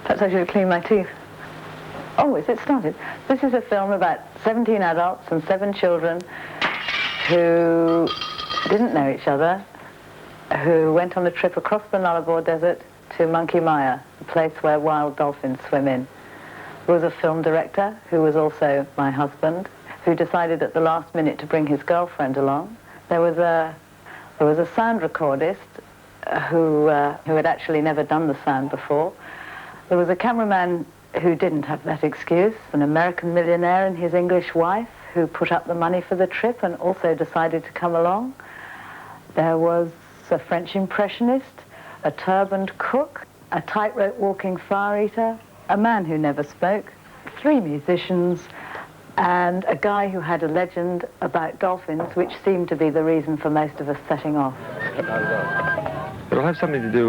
Perhaps I should clean my teeth. Oh, is it started? This is a film about 17 adults and 7 children who didn't know each other, who went on a trip across the Nullarbor Desert to MonkeyMiaAug, a place where wild dolphins swim in. There was a film director, who was also my husband, who decided at the last minute to bring his girlfriend along. There was a sound recordist who had actually never done the sound before. There was a cameraman who didn't have that excuse, an American millionaire and his English wife who put up the money for the trip and also decided to come along. There was a French impressionist, a turbaned cook, a tightrope walking fire eater, a man who never spoke, 3 musicians, and a guy who had a legend about dolphins, which seemed to be the reason for most of us setting off. It'll have something to do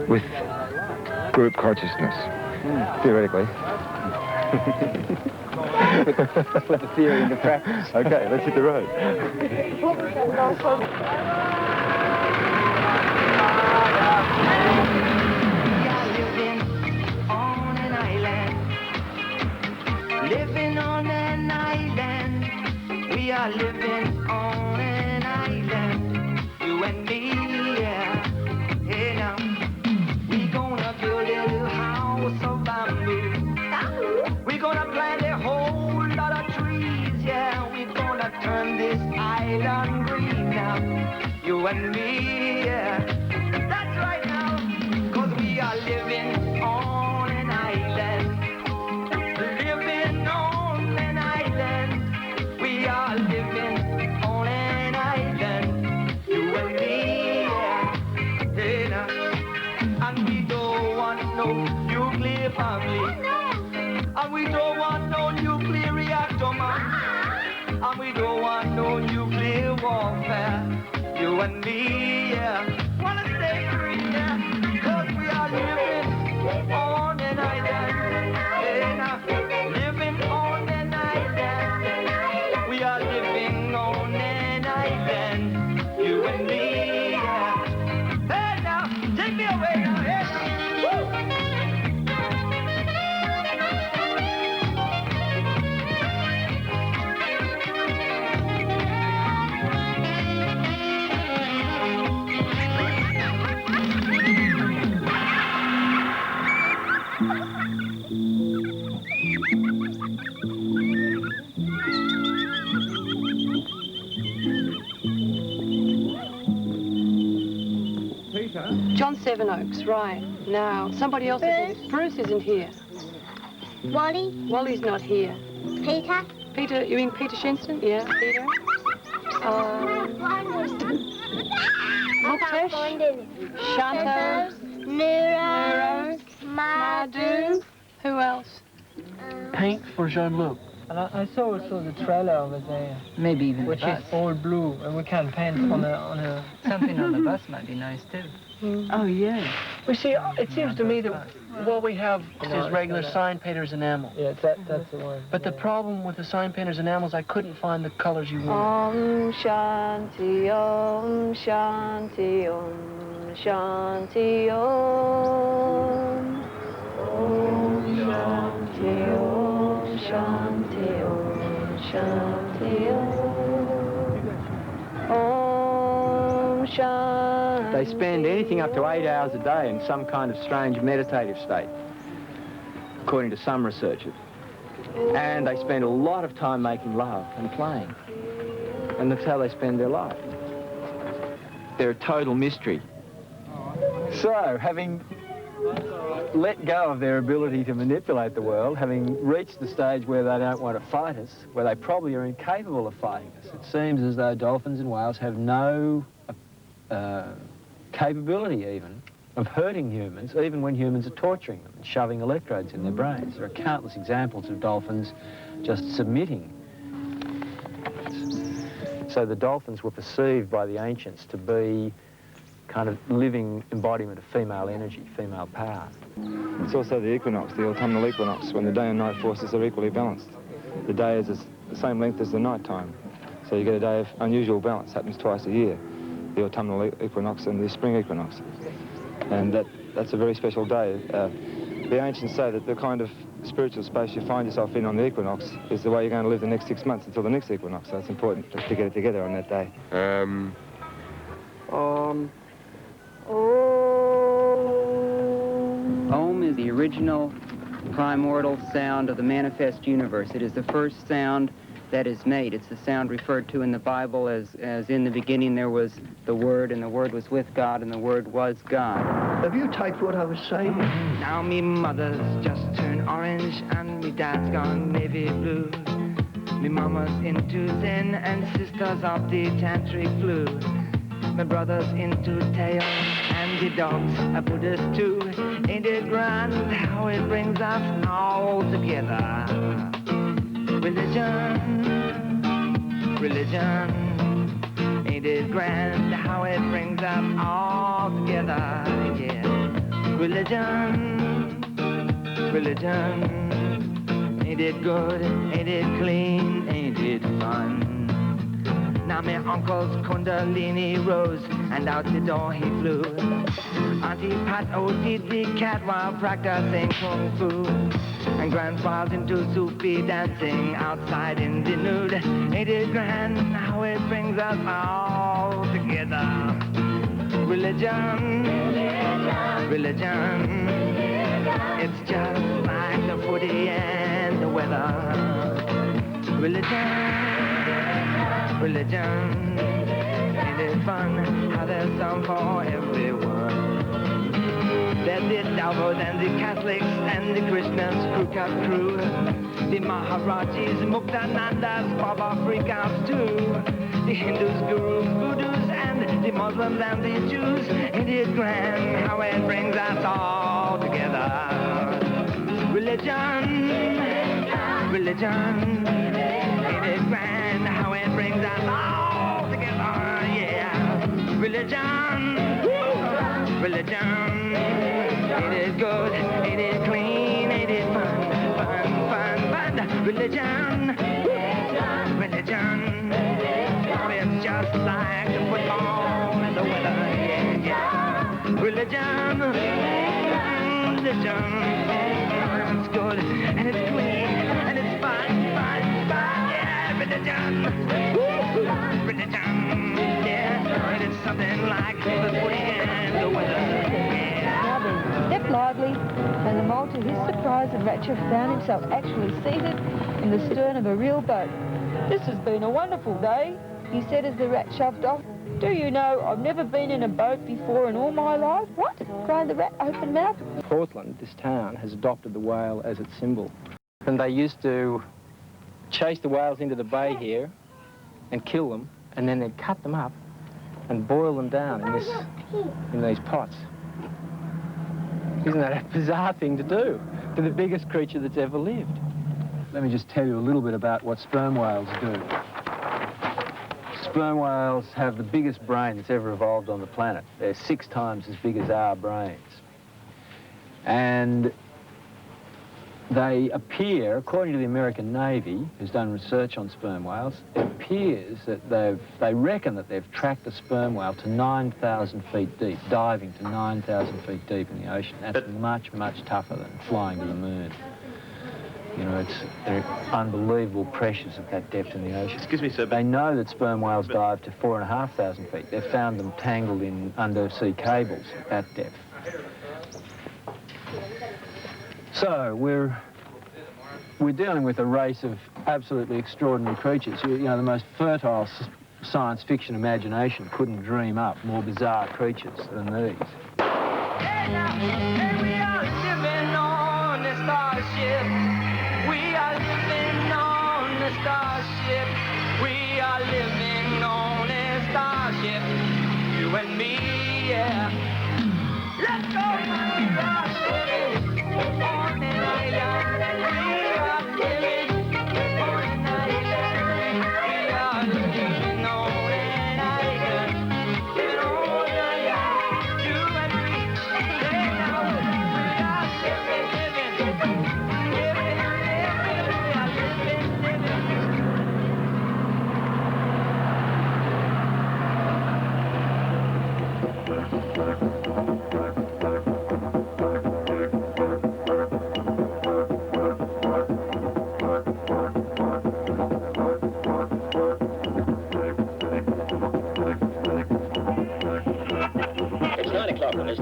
with group consciousness, theoretically. Put the theory into practice. Okay, let's hit the road. Living on an island, we are living on an island, you and me, yeah. Hey now, we gonna build a little house of bamboo. We gonna plant a whole lot of trees, yeah. We gonna turn this island green now, you and me, yeah. That's right now, 'cause we are living on an island. Family. And we don't want no nuclear reactor, man. And we don't want no nuclear warfare. You and me, yeah. Wanna stay free, yeah. 'Cause we are living on an island. Living on an island. We are living on an island. You and me, yeah. Hey now, take me away now, hey now. Woo! John Sevenoaks, right. Now, somebody else isn't. Bruce isn't here. Wally? Wally's not here. Peter? Peter, you mean Peter Shinston? Yeah, Peter. Muktesh? Shanto? Nero? Madu? Who else? Paint for Jean-Luc. And I saw also the trailer over there. Maybe even which the bus. is all blue, and we can paint on a Something on the bus might be nice too. Oh yeah. We see. It seems to me that what we have is regular sign painter's enamel. Yeah, that's the one. But the problem with the sign painter's enamels, I couldn't find the colors you want. Om Shanti, Om Shanti, Om Shanti, Om. Om Shanti, Om Shanti, Om Shanti, Om Shanti. They spend anything up to 8 hours a day in some kind of strange meditative state, according to some researchers. And they spend a lot of time making love and playing. And that's how they spend their life. They're a total mystery. So, having let go of their ability to manipulate the world, having reached the stage where they don't want to fight us, where they probably are incapable of fighting us, it seems as though dolphins and whales have no capability even of hurting humans, even when humans are torturing them and shoving electrodes in their brains. There are countless examples of dolphins just submitting. So the dolphins were perceived by the ancients to be kind of living embodiment of female energy, female power. It's also the equinox, the autumnal equinox, when the day and night forces are equally balanced. The day is the same length as the night time. So you get a day of unusual balance, happens twice a year, the autumnal equinox and the spring equinox. And that that's a very special day. The ancients say that the kind of spiritual space you find yourself in on the equinox is the way you're going to live the next 6 months until the next equinox. So it's important to get it together on that day. Om is the original primordial sound of the manifest universe. It is the first sound that is made. It's the sound referred to in the Bible as in the beginning there was the Word, and the Word was with God, and the Word was God. Have you typed what I was saying? Now me mother's just turned orange and me dad's gone navy blue. Me mama's into Zen and sisters of the tantric flu. My brother's into Teo and the dogs are Buddhist too. Ain't it grand how it brings us all together? Religion, religion. Ain't it grand how it brings us all together? Yeah. Religion, religion. Ain't it good? Ain't it clean? Ain't it fun? Now my uncle's Kundalini rose, and out the door he flew. Auntie Pat OD'd the cat while practicing Kung Fu. And grandpa's into Sufi dancing outside in the nude. Ain't it grand how it brings us all together? Religion, religion. It's just like the footy and the weather. Religion, religion. Ain't it fun how there's some for everyone? There's the Dalvos and the Catholics and the Krishnas, Crew Cut Crew. The Maharajis, Muktanandas, Baba Freakouts too. The Hindus, Gurus, Voodoos, and the Muslims and the Jews. Ain't it grand how it brings us all together? Religion, religion. Ain't it grand how it brings us all together? Yeah. Religion, religion. Ain't it good? Ain't it clean? Ain't it fun? Fun, fun, fun. Religion, religion. It's just like the football and the weather. Yeah, yeah. Religion, religion. It's good and it's clean and it's fun, fun, fun. Yeah, religion, religion. Yeah, and it's something like the footy and the weather. Stepped lively, and the mole, to his surprise and rapture, found himself actually seated in the stern of a real boat. "This has been a wonderful day," he said as the rat shoved off. "Do you know, I've never been in a boat before in all my life." "What?" cried the rat, open-mouthed. Portland, this town, has adopted the whale as its symbol. And they used to chase the whales into the bay here and kill them, and then they'd cut them up and boil them down in these pots. Isn't that a bizarre thing to do to the biggest creature that's ever lived? Let me just tell you a little bit about what sperm whales do. Sperm whales have the biggest brain that's ever evolved on the planet. They're 6 times as big as our brains. And they appear, according to the American Navy, who's done research on sperm whales, it appears that they reckon that they've tracked a sperm whale to 9,000 feet deep, diving to 9,000 feet deep in the ocean. That's much, much tougher than flying to the moon. You know, they're unbelievable pressures at that depth in the ocean. Excuse me, sir. They know that sperm whales dive to 4,500 feet. They've found them tangled in undersea cables at that depth. So we're dealing with a race of absolutely extraordinary creatures. You know, the most fertile science fiction imagination couldn't dream up more bizarre creatures than these. Hey now, hey, we are living on the starship. We are living on the starship. We are living on a starship. You and me, yeah. Let's go, man. We are living on an island. We are living on an island. We are living on an island. Living on an island. You and me. Hey, now, we are living.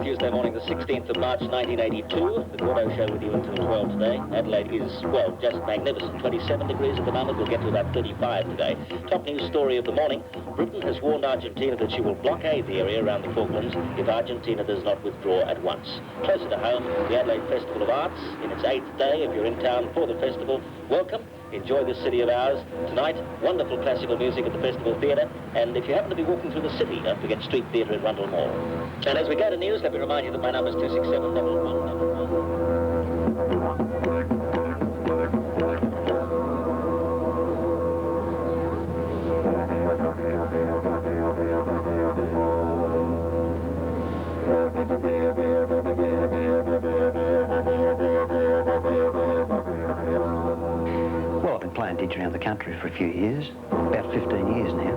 Tuesday morning, the 16th of March, 1982. The Gordo Show with you until 12 today. Adelaide is, well, just magnificent. 27 degrees at the moment. We'll get to about 35 today. Top news story of the morning. Britain has warned Argentina that she will blockade the area around the Falklands if Argentina does not withdraw at once. Closer to home, the Adelaide Festival of Arts in its 8th day. If you're in town for the festival, welcome. Enjoy this city of ours. Tonight, wonderful classical music at the Festival Theatre. And if you happen to be walking through the city, don't forget Street Theatre in Rundle Mall. And as we go to news, let me remind you that my number is 267-111. Well, I've been playing ditch around the country for a few years, about 15 years now.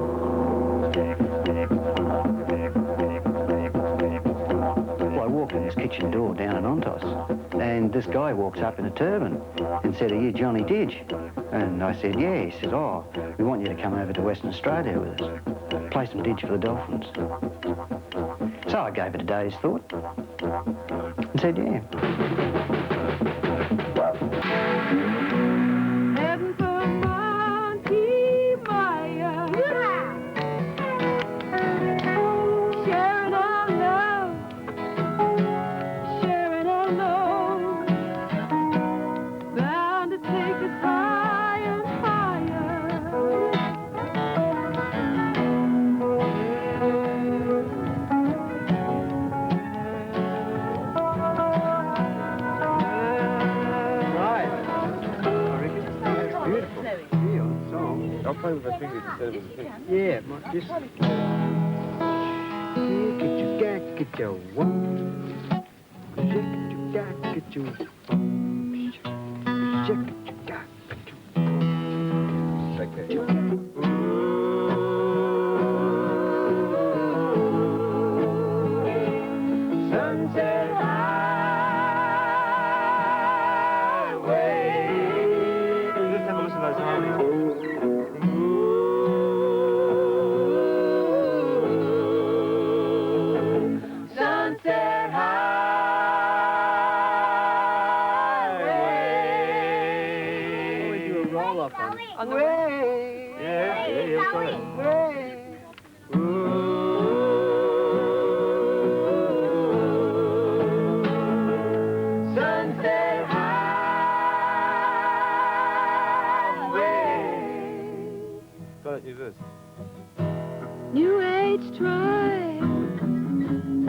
Well, I walked in this kitchen door down in Ontos, and this guy walks up in a turban and said, "Are you Johnny Didge?" And I said, "Yeah." He said, "Oh, we want you to come over to Western Australia with us, play some Didge for the Dolphins." So I gave it a day's thought and said, "Yeah." Heaven for MonkeyMiaAug. Sharing our love, sharing our love, bound to take us higher and higher. I'll play with my fingers instead of with the feet. Yeah, just... Sunset Highway. Let's have a listen to those harmonies. Sunset Highway. We do a roll-up on the way. Yeah, you'll play it. Sunset Highway. Play it, new verse. New Age tribe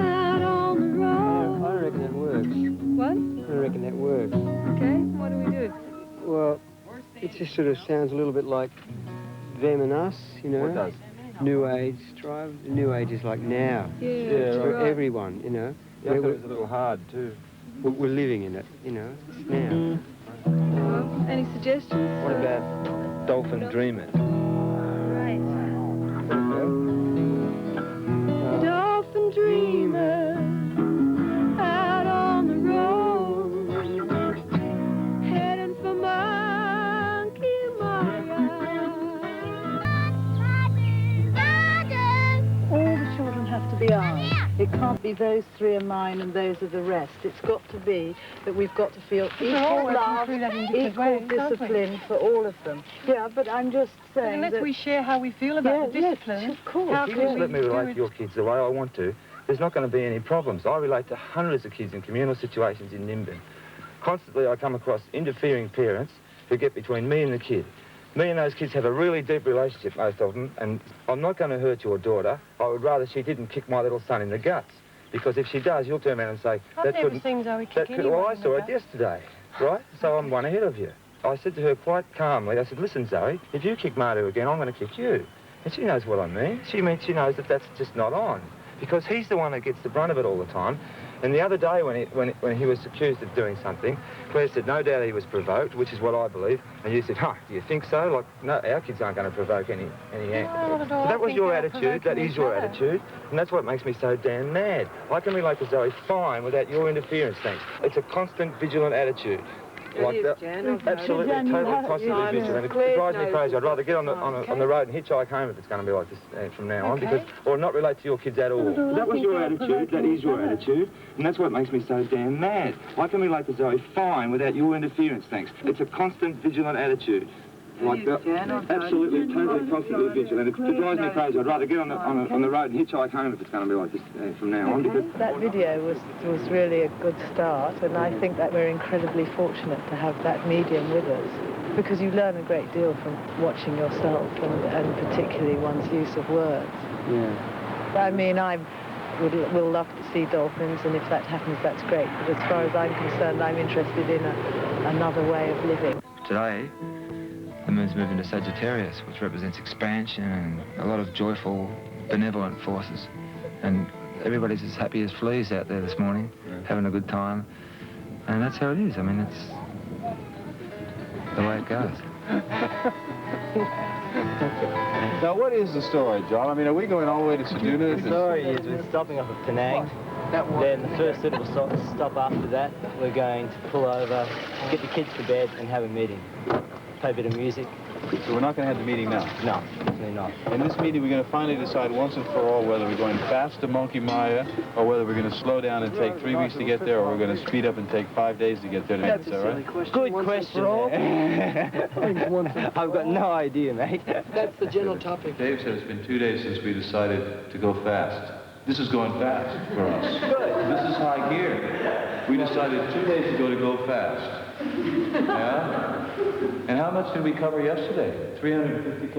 out on the road. I reckon that works. What? I reckon that works. Okay, what do we do? Well, it just sort of sounds a little bit like them and us, you know. What does? New Age tribe. The New Age is like now. Yeah, It's for right. everyone, you know. Yeah, I thought it was a little hard too. We're living in it, you know. It's now. Well, any suggestions? What about Dolphin Dreamer? Right. Dolphin dreamer out on the road, heading for MonkeyMiaAug. All the children have to be ours. It can't be those three are mine and those are the rest. It's got to be that we've got to feel equal love, equal discipline for all of them. Yeah, but I'm just saying Unless that... we share how we feel about the discipline, yes, of course. how If you can just we let me do relate it? to your kids the way I want to, there's not going to be any problems. I relate to hundreds of kids in communal situations in Nimbin. Constantly I come across interfering parents who get between me and the kid. Me and those kids have a really deep relationship, most of them, and I'm not going to hurt your daughter. I would rather she didn't kick my little son in the guts. Because if she does, you'll turn around and say, I've never seen Zoe kick anyone well, I in the saw it gut. yesterday, right? So I'm one ahead of you. I said to her quite calmly, I said, "Listen, Zoe, if you kick Martu again, I'm going to kick you." And she knows what I mean. She knows that that's just not on. Because he's the one that gets the brunt of it all the time. And the other day when he was accused of doing something, Claire said, "No doubt he was provoked," which is what I believe. And you said, "Huh, do you think so?" Like, no, our kids aren't going to provoke any Not at all. So that I was think your they're attitude. That provoking is your each other. attitude. And that's what makes me so damn mad. I can relate to Zoe fine without your interference, thanks. It's a constant, vigilant attitude. Like that. Absolutely, totally, constantly vigilant. It drives me crazy. I'd rather get on the road and hitchhike home if it's going to be like this from now on, because, or not relate to your kids at all. That was your attitude. That is your attitude, and that's what makes me so damn mad. I can relate to Zoe fine without your interference, thanks. It's a constant, vigilant attitude. Like that, absolutely, totally, constantly vigilant. It drives me crazy. I'd rather get on the road and hitchhike home if it's going to be like this from now on. Because that video was really a good start, and I think that we're incredibly fortunate to have that medium with us, because you learn a great deal from watching yourself, and particularly one's use of words. Yeah. I mean, I will love to see dolphins, and if that happens, that's great. But as far as I'm concerned, I'm interested in another way of living. today, the moon's moving to Sagittarius, which represents expansion and a lot of joyful, benevolent forces. And everybody's as happy as fleas out there this morning, having a good time. And that's how it is. I mean, it's the way it goes. Now, what is the story, John? I mean, are we going all the way to Seduna? The story is we're stopping off at Penang. Then the first suitable stop after that, we're going to pull over, get the kids to bed and have a meeting. Play a bit of music. So we're not going to have the meeting now? No, definitely not. In this meeting, we're going to finally decide once and for all whether we're going fast to Monkey Mia or whether we're going to slow down and take 3 weeks to get there, or we're going to speed up and take 5 days to get there. That's a silly question. Good question. I've got no idea, mate. That's the general topic. Dave said it's been 2 days since we decided to go fast. This is going fast for us. Good. This is high gear. We decided 2 days ago to go fast. Yeah? And how much did we cover yesterday? 350 Ks?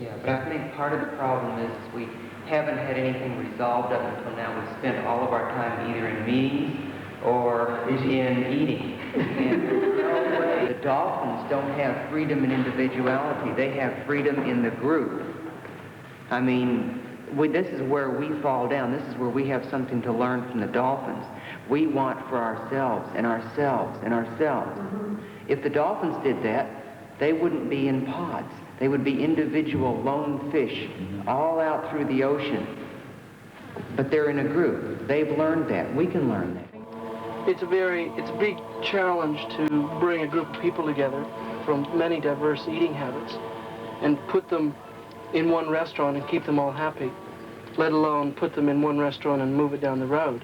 Yeah, but I think part of the problem is we haven't had anything resolved up until now. We've spent all of our time either in meetings or in eating. And the dolphins don't have freedom and individuality. They have freedom in the group. I mean, this is where we fall down. This is where we have something to learn from the dolphins. We want for ourselves and ourselves and ourselves. If the dolphins did that, they wouldn't be in pods. They would be individual lone fish all out through the ocean. But they're in a group. They've learned that. We can learn that. It's a big challenge to bring a group of people together from many diverse eating habits and put them in one restaurant and keep them all happy, let alone put them in one restaurant and move it down the road.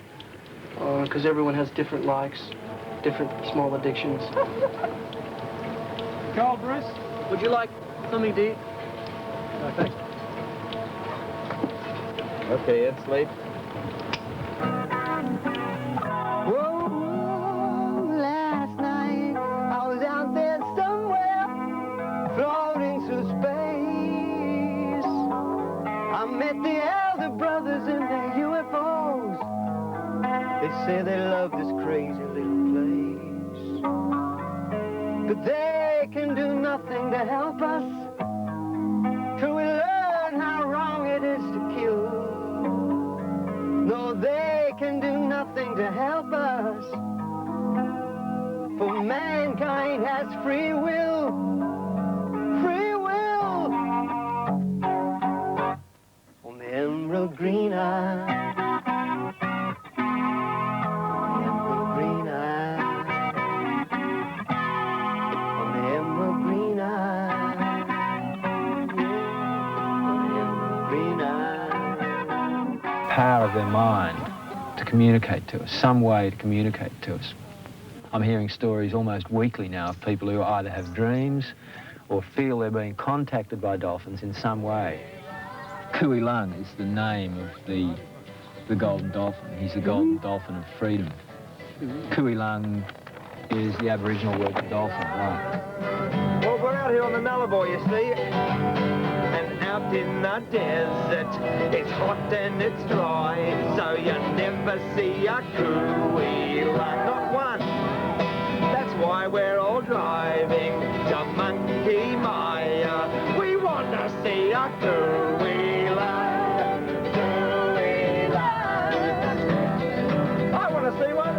Because everyone has different likes, different small addictions. Carl, Bruce, would you like something to eat? No, thanks. Okay, Ed, sleep. Whoa, last night I was out there somewhere, floating through space. I met the elder brothers in their UFOs. They say they love this crazy little place, but they can do nothing to help us till we learn how wrong it is to kill. No, they can do nothing to help us, for mankind has free will. Free will. On the emerald green eye. Power of their mind to communicate to us, some way to communicate to us. I'm hearing stories almost weekly now of people who either have dreams or feel they're being contacted by dolphins in some way. Kui Lung is the name of the golden dolphin. He's the golden dolphin of freedom. Kui Lung is the Aboriginal word for dolphin, right? Well, we're out here on the Nullarbor, you see. And out in the desert, it's hot and it's dry, so you never see a Kui Lung, not one. That's why we're all driving to Monkey Mia. We want to see a Kui Lung. Kui Lung. I want to see one.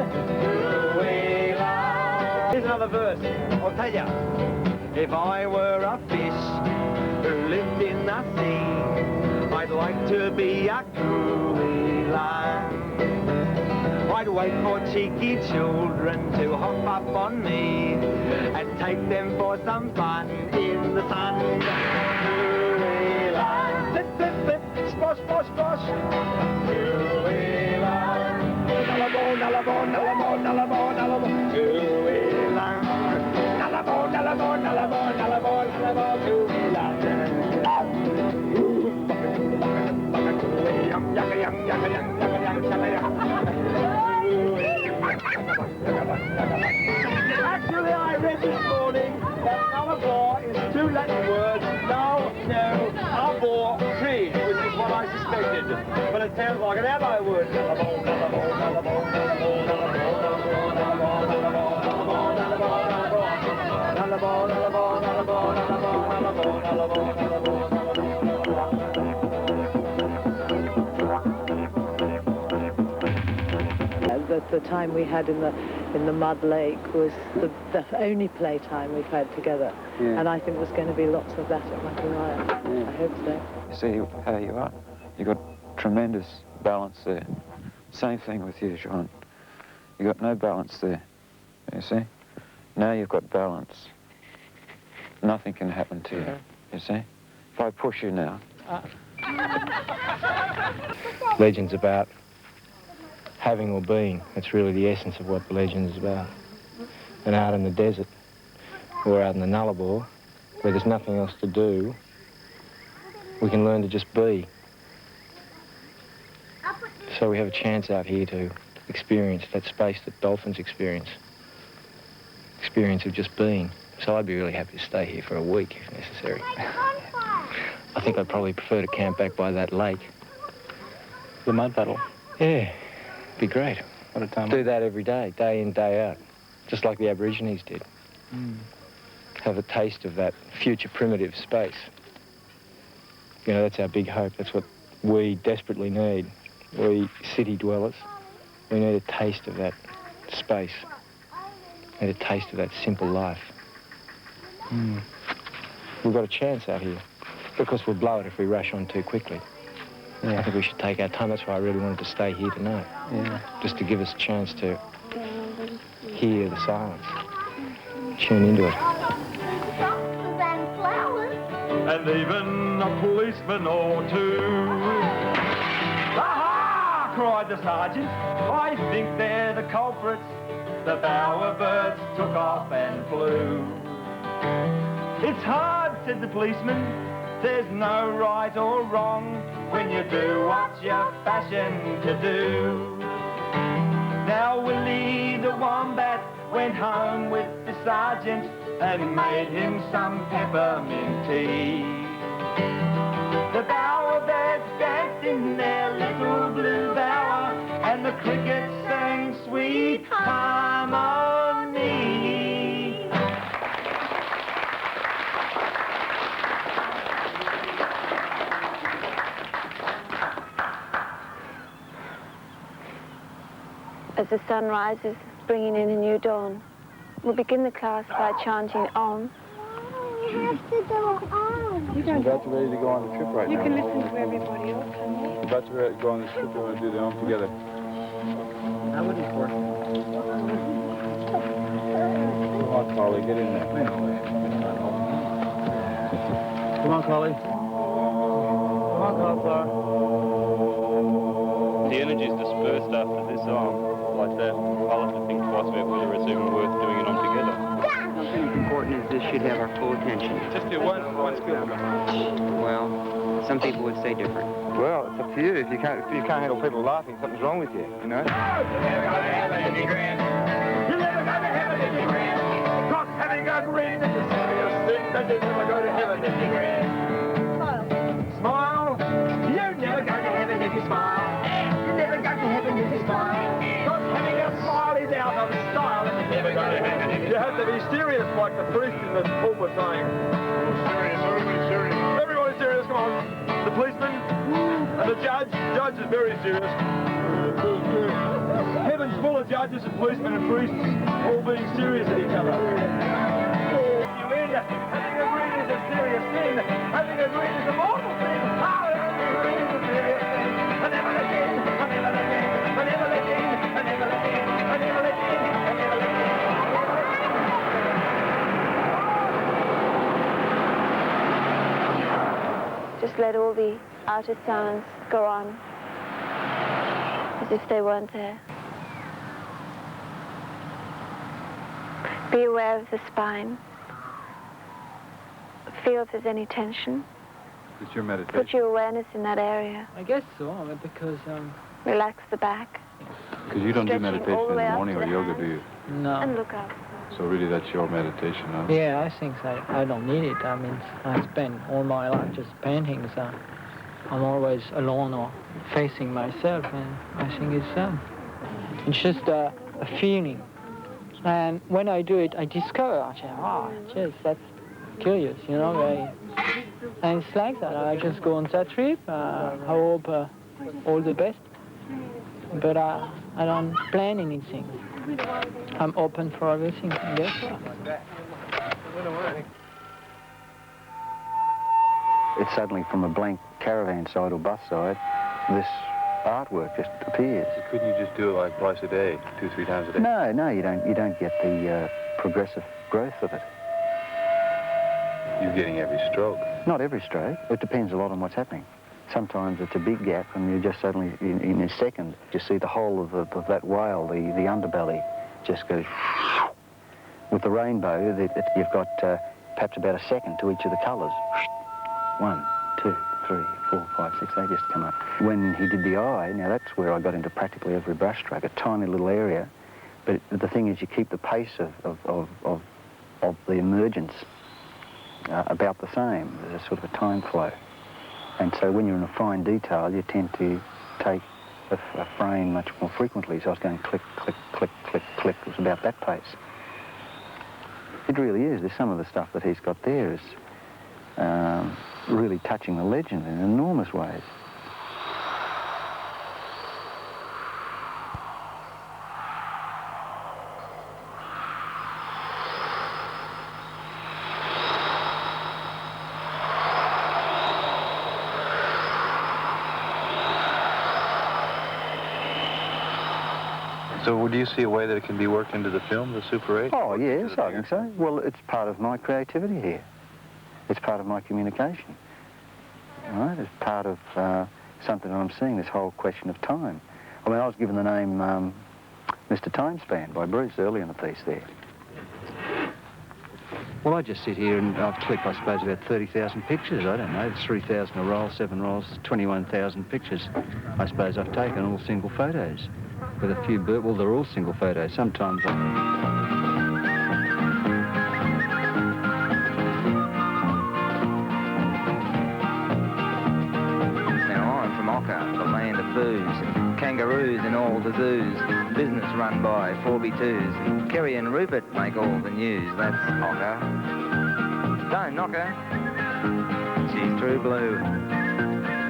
Kui Lung. Here's another verse. I'll tell you. If I were a fish who lived in the sea, I'd like to be a Kui Lung. I'd wait for cheeky children to hop up on me and take them for some fun in the sun. Flip, flip, flip, splash, splash, splash. Nullabo, nullabo, nullabo, nullabo, nullabo. Nullabo, nullabo, nullabo, nullabo, Actually, I read this morning that nullabo is two Latin words, no, abo, tree, which is what I suspected. But it sounds like an abo word. Nullabo, nullabo, nullabo, nullabo, The time we had in the mud lake was the only playtime we've had together, and I think there's going to be lots of that at MonkeyMia. I hope so. You see how you are? You got tremendous balance there. Same thing with you, John. You got no balance there. You see? Now you've got balance. Nothing can happen to you. You see? If I push you now. Legend's about having or being. That's really the essence of what the legend is about. And out in the desert, or out in the Nullarbor, where there's nothing else to do, we can learn to just be. So we have a chance out here to experience that space that dolphins experience of just being. So I'd be really happy to stay here for a week if necessary. I think I'd probably prefer to camp back by that lake. The mud puddle? Yeah. Be great. What a time. Do that every day in, day out, just like the Aborigines did. Have a taste of that future primitive space. You know, that's our big hope. That's what we desperately need. We city dwellers, we need a taste of that space. We need a taste of that simple life. We've got a chance out here. Of course, we'll blow it if we rush on too quickly. I think we should take our time. That's why I really wanted to stay here tonight. Just to give us a chance to hear the silence, tune into it. And even a policeman or two. Aha! Cried the sergeant. I think they're the culprits. The bowerbirds took off and flew. It's hard, said the policeman. There's no right or wrong when you do what you're fashioned to do. Now Willie the Wombat went home with the sergeant and made him some peppermint tea. The bowerbirds danced in their little blue bower and the crickets sang sweet harmony. As the sun rises, bringing in a new dawn, we'll begin the class by chanting Om. You have to do on. We're about to ready to go on the trip right now. You can listen to everybody else. We're about to go on this trip. We're going to do the Om together. I wouldn't work. Come on, Carly, get in there. Come on, Carly. Come on, Cauliflower. The energy's dispersed after this like that. I'll have to think twice about whether it's even worth doing it on together. Something as important as this should have our full attention. Just do one skill. Well, some people would say different. Well, it's up to you. If you can't handle people laughing, something's wrong with you, you know? You're never gonna have any grand. You're never gonna have any grand. Cause having a grin is a serious thing that you're never gonna have any grand. Smile. You're never gonna have it if you smile. You're never gonna have it if you smile. Cause having a smile is out of style and you're never gonna have it if you have to be serious like the priest in the pulpit saying. Serious, everybody's serious. Everybody's serious, come on. The policeman and the judge. The judge is very serious. Heaven's full of judges and policemen and priests all being serious at each other. You idiot! Having a green is a serious thing. Having a green is a mortal thing. Having a green is a serious thing. And never again, and never again, and never again, and never again. Just let all the outer sounds go on, as if they weren't there. Be aware of the spine. Feel if there's any tension. It's your meditation. Put your awareness in that area. I guess so, because... Relax the back. Because you don't do Stretching meditation all the in the way up morning to or the yoga, hands. do you? No. And look up. So really that's your meditation, huh? Yeah, I think I don't need it. I mean, I spend all my life just painting, so I'm always alone or facing myself, and I think it's just a feeling. And when I do it, I discover, that's curious, you know, and it's like that. I just go on that trip. I hope all the best, but I don't plan anything. I'm open for everything, I guess. It's suddenly from a blank caravan side or bus side, this artwork just appears. Couldn't you just do it like twice a day, 2-3 times a day? No, you don't get the progressive growth of it. You're getting every stroke. Not every stroke. It depends a lot on what's happening. Sometimes it's a big gap and you just suddenly, in a second, you see the whole of that whale, the underbelly, just goes... With the rainbow, you've got perhaps about a second to each of the colours. 1, 2, 3, 4, 5, 6, they just come up. When he did the eye, now that's where I got into practically every brush stroke, a tiny little area. But the thing is, you keep the pace of the emergence about the same. There's a sort of a time flow. And so when you're in a fine detail, you tend to take a frame much more frequently. So I was going click, click, click, click, click. It was about that pace. It really is. There's some of the stuff that he's got there is really touching the legend in enormous ways. So do you see a way that it can be worked into the film, the Super 8? Oh, yes, I think so. Well, it's part of my creativity here. It's part of my communication. All right? It's part of something that I'm seeing, this whole question of time. I mean, I was given the name Mr. Timespan by Bruce early in the piece there. Well, I just sit here and I've clicked, I suppose, about 30,000 pictures. I don't know, it's 3,000 a roll, 7 rolls, 21,000 pictures. I suppose I've taken all single photos. With a few, well, they're all single photos. Sometimes Now, I'm from Ocker, the land of booze, and kangaroos in all the zoos, business run by 4B2s, and Kerry and Rupert make all the news. That's Ocker. Don't knock her. She's true blue.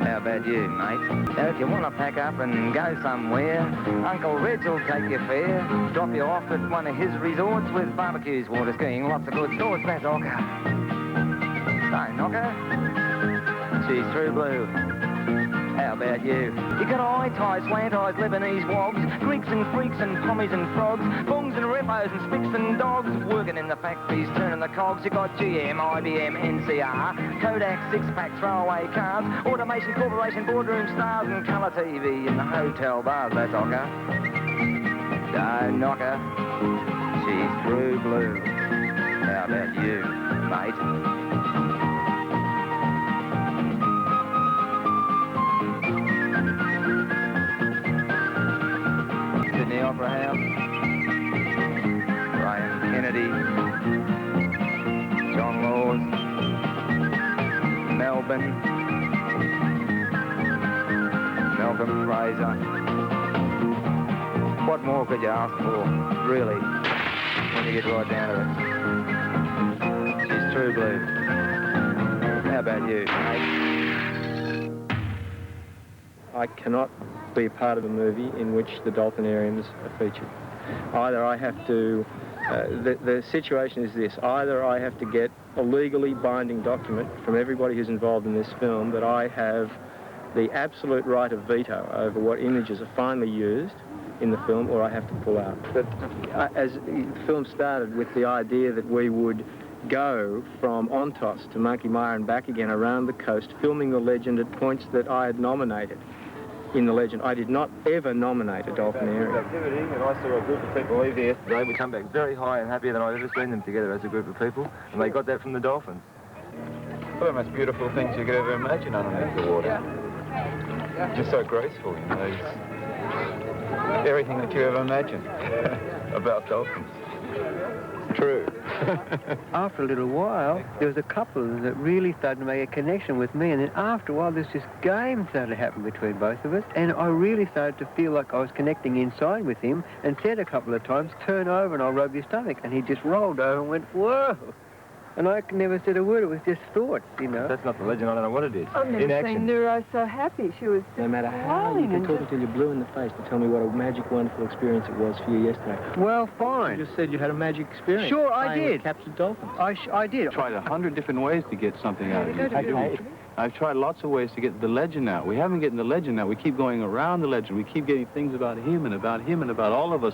How about you, mate? Now, if you want to pack up and go somewhere, Uncle Reg will take you fare, drop you off at one of his resorts with barbecues, water skiing, lots of good sorts. That's Ocker. Don't knock her. She's true blue. How about you? You got eye ties, slant eyes, Lebanese wogs, Greeks and freaks and pommies and frogs, bongs and repos and spicks and dogs, working in the factories, turning the cogs. You got GM, IBM, NCR, Kodak, six-pack throwaway cars, Automation Corporation, boardroom stars, and colour TV in the hotel bars. That's Ocker. Don't knock her. She's true blue. How about you, mate? The Opera House, Brian Kennedy, John Laws, Melbourne, Malcolm Fraser. What more could you ask for, really, when you get right down to it? She's true blue. How about you, mate? I cannot be a part of a movie in which the dolphinariums are featured. Either I have to, the situation is this, either I have to get a legally binding document from everybody who's involved in this film that I have the absolute right of veto over what images are finally used in the film, or I have to pull out. But as the film started with the idea that we would go from Ontos to Monkey Mia and back again around the coast, filming the legend at points that I had nominated in the legend. I did not ever nominate a dolphinarium. Activity, and I saw a group of people leave here yesterday. We come back very high and happier than I've ever seen them together as a group of people, and they got that from the dolphins. One of the most beautiful things you could ever imagine underneath the water. Just so graceful, you know. It's everything that you ever imagined about dolphins. True. After a little while, there was a couple that really started to make a connection with me, and then after a while, this game started to happen between both of us, and I really started to feel like I was connecting inside with him, and said a couple of times, "Turn over and I'll rub your stomach," and he just rolled over and went, "Whoa!" And I never said a word. It was just thoughts, you know. That's not the legend. I don't know what it is. I've never seen Neuro so happy. She was No matter how you can talk until you're blue in the face to tell me what a magic, wonderful experience it was for you yesterday. Well, fine. You just said you had a magic experience. Sure, I playing did. With captured dolphins. I did. I've tried 100 different ways to get something out of you. I've tried lots of ways to get the legend out. We haven't gotten the legend out. We keep going around the legend. We keep getting things about him and about all of us.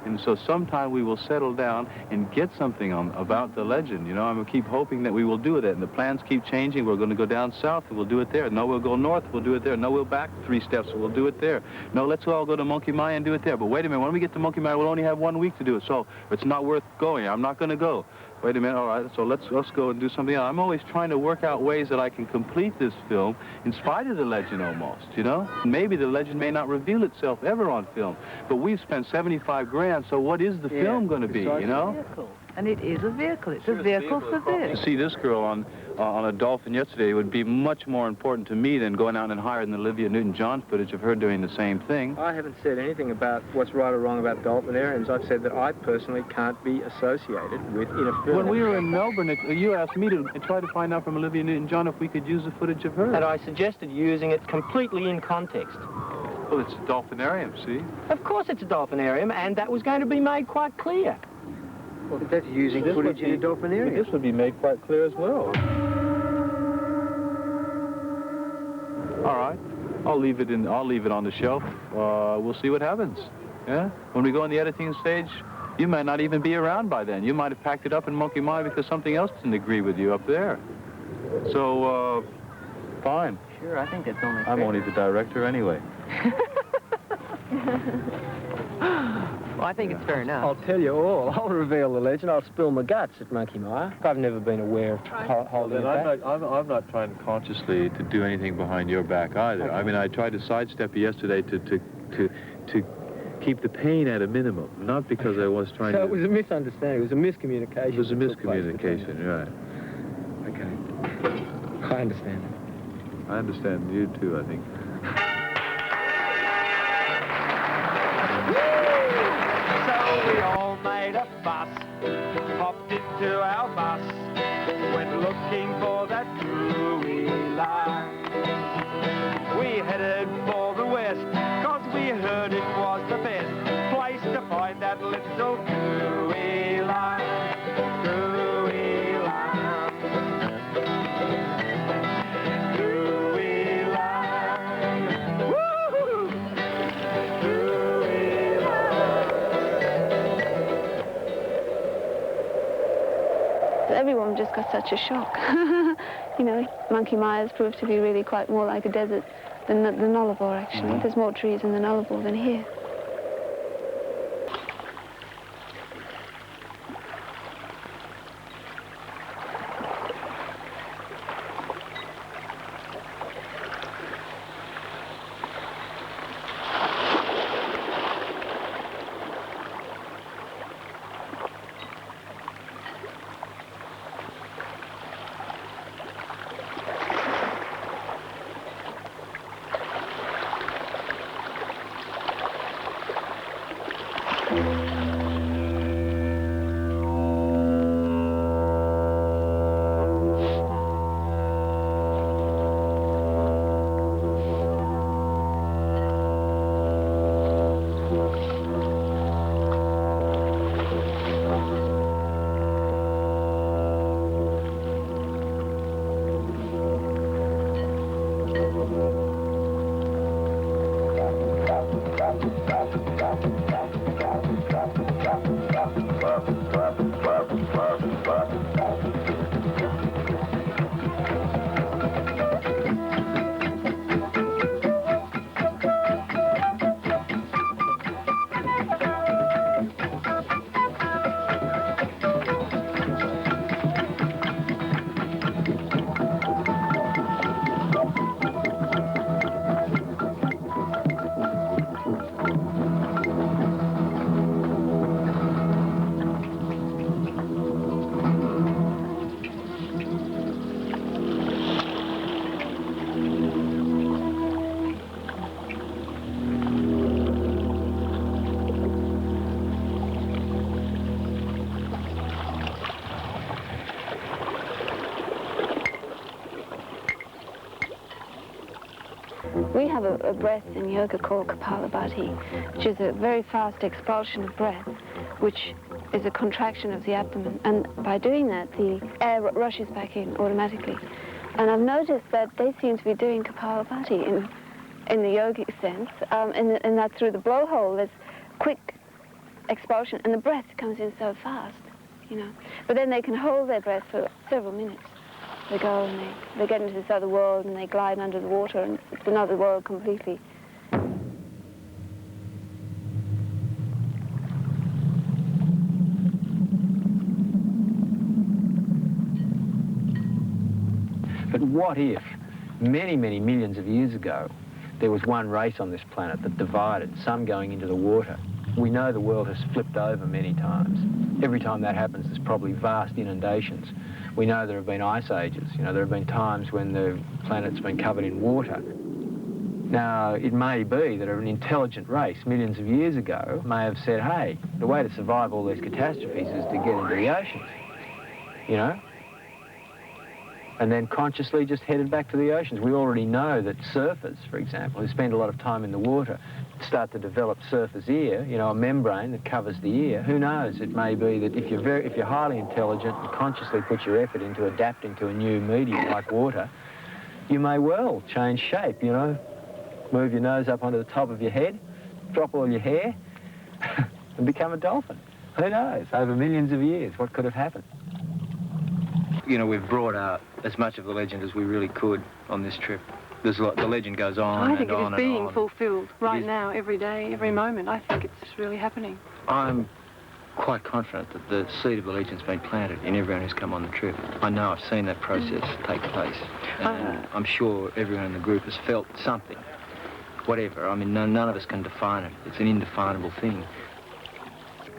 And so sometime we will settle down and get something about the legend. You know, I'm going to keep hoping that we will do that. And the plans keep changing. We're going to go down south and we'll do it there. No, we'll go north, we'll do it there. No, we'll back 3 steps, we'll do it there. No, let's all go to Monkey Mia and do it there. But wait a minute, when we get to Monkey Mia, we'll only have 1 week to do it. So it's not worth going. I'm not going to go. Wait a minute, all right, so let's go and do something else. I'm always trying to work out ways that I can complete this film in spite of the legend almost, you know? Maybe the legend may not reveal itself ever on film, but we've spent 75 grand, so what is the film going to be, you know? And it is a vehicle. It's a vehicle for this. To see this girl on a dolphin yesterday would be much more important to me than going out and hiring the Olivia Newton-John footage of her doing the same thing. I haven't said anything about what's right or wrong about dolphinariums. I've said that I personally can't be associated with in a film. When we were in Melbourne, you asked me to try to find out from Olivia Newton-John if we could use the footage of her. And I suggested using it completely in context. Well, it's a dolphinarium, see? Of course it's a dolphinarium, and that was going to be made quite clear. Well, that's using footage in a dolphinarium. This would be made quite clear as well. All right, I'll leave it on the shelf. We'll see what happens. Yeah. When we go on the editing stage, you might not even be around by then. You might have packed it up in Monkey Mia because something else didn't agree with you up there. So, fine. Sure, I think that's only fair. I'm only the director anyway. Well, I think it's fair enough. I'll tell you all. I'll reveal the legend. I'll spill my guts at Monkey Mia. I've never been aware of holding it back. I'm not trying consciously to do anything behind your back either. I mean, I tried to sidestep you yesterday to keep the pain at a minimum, not because I was trying to... So it was a misunderstanding. It was a miscommunication. It was a miscommunication, right. Okay. I understand. I understand you too, I think. We all made a fuss, hopped into our bus, went looking for that Cooey line. We headed for the west, cause we heard it was the best place to find that little Cooey line. Cooey line. Cooey line. Woo-hoo! Cooey line. Everyone just got such a shock. You know, Monkey Mia's proved to be really quite more like a desert than Nullarbor, actually. There's more trees in the Nullarbor than here. We have a breath in yoga called Kapalabhati, which is a very fast expulsion of breath, which is a contraction of the abdomen. And by doing that, the air rushes back in automatically. And I've noticed that they seem to be doing Kapalabhati in the yogic sense, in that through the blowhole there's quick expulsion, and the breath comes in so fast, you know. But then they can hold their breath for several minutes. They go and they get into this other world and they glide under the water, and it's another world completely. But what if, many, many millions of years ago, there was one race on this planet that divided, some going into the water? We know the world has flipped over many times. Every time that happens, there's probably vast inundations. We know there have been ice ages. You know, there have been times when the planet's been covered in water. Now, it may be that an intelligent race millions of years ago may have said, hey, the way to survive all these catastrophes is to get into the oceans, you know? And then consciously just headed back to the oceans. We already know that surfers, for example, who spend a lot of time in the water, start to develop surfer's ear, you know, a membrane that covers the ear. Who knows? It may be that if you're highly intelligent and consciously put your effort into adapting to a new medium like water, you may well change shape, you know, move your nose up onto the top of your head, drop all your hair, and become a dolphin. Who knows? Over millions of years, what could have happened? You know, we've brought out as much of the legend as we really could on this trip. There's a lot, the legend goes on I think and it on is being and on. fulfilled right now, every day, every moment. I think it's really happening. I'm quite confident that the seed of the legend's been planted in everyone who's come on the trip. I know I've seen that process take place. And I'm sure everyone in the group has felt something, whatever. I mean, none of us can define it. It's an indefinable thing.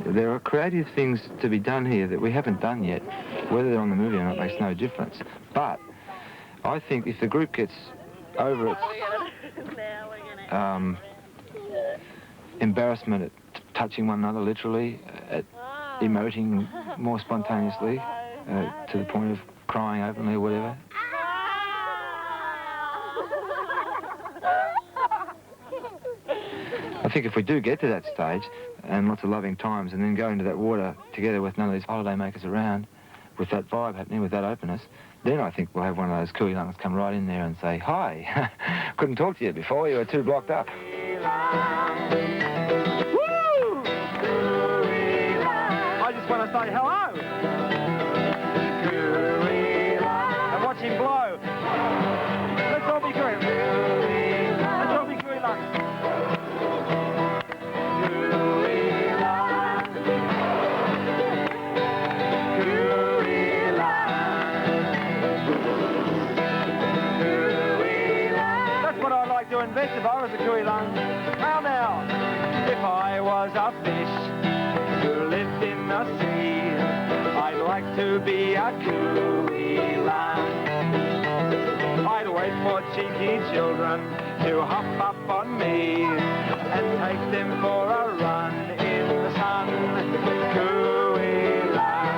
There are creative things to be done here that we haven't done yet. Whether they're on the movie or not makes no difference. But I think if the group gets over its embarrassment at touching one another literally, at emoting more spontaneously, to the point of crying openly or whatever. I think if we do get to that stage, and lots of loving times, and then go into that water together with none of these holiday makers around, with that vibe happening, with that openness, then I think we'll have one of those coolie lungs come right in there and say, hi, couldn't talk to you before, you were too blocked up. I just want to say hello. And watch him blow. Let's all be great. Let's all be great lungs. Doing best if I was a cooey lung. Well now, if I was a fish who lived in the sea, I'd like to be a cooey lung. I'd wait for cheeky children to hop up on me and take them for a run in the sun. Cooey lung.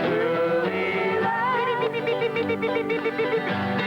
Cooey lung.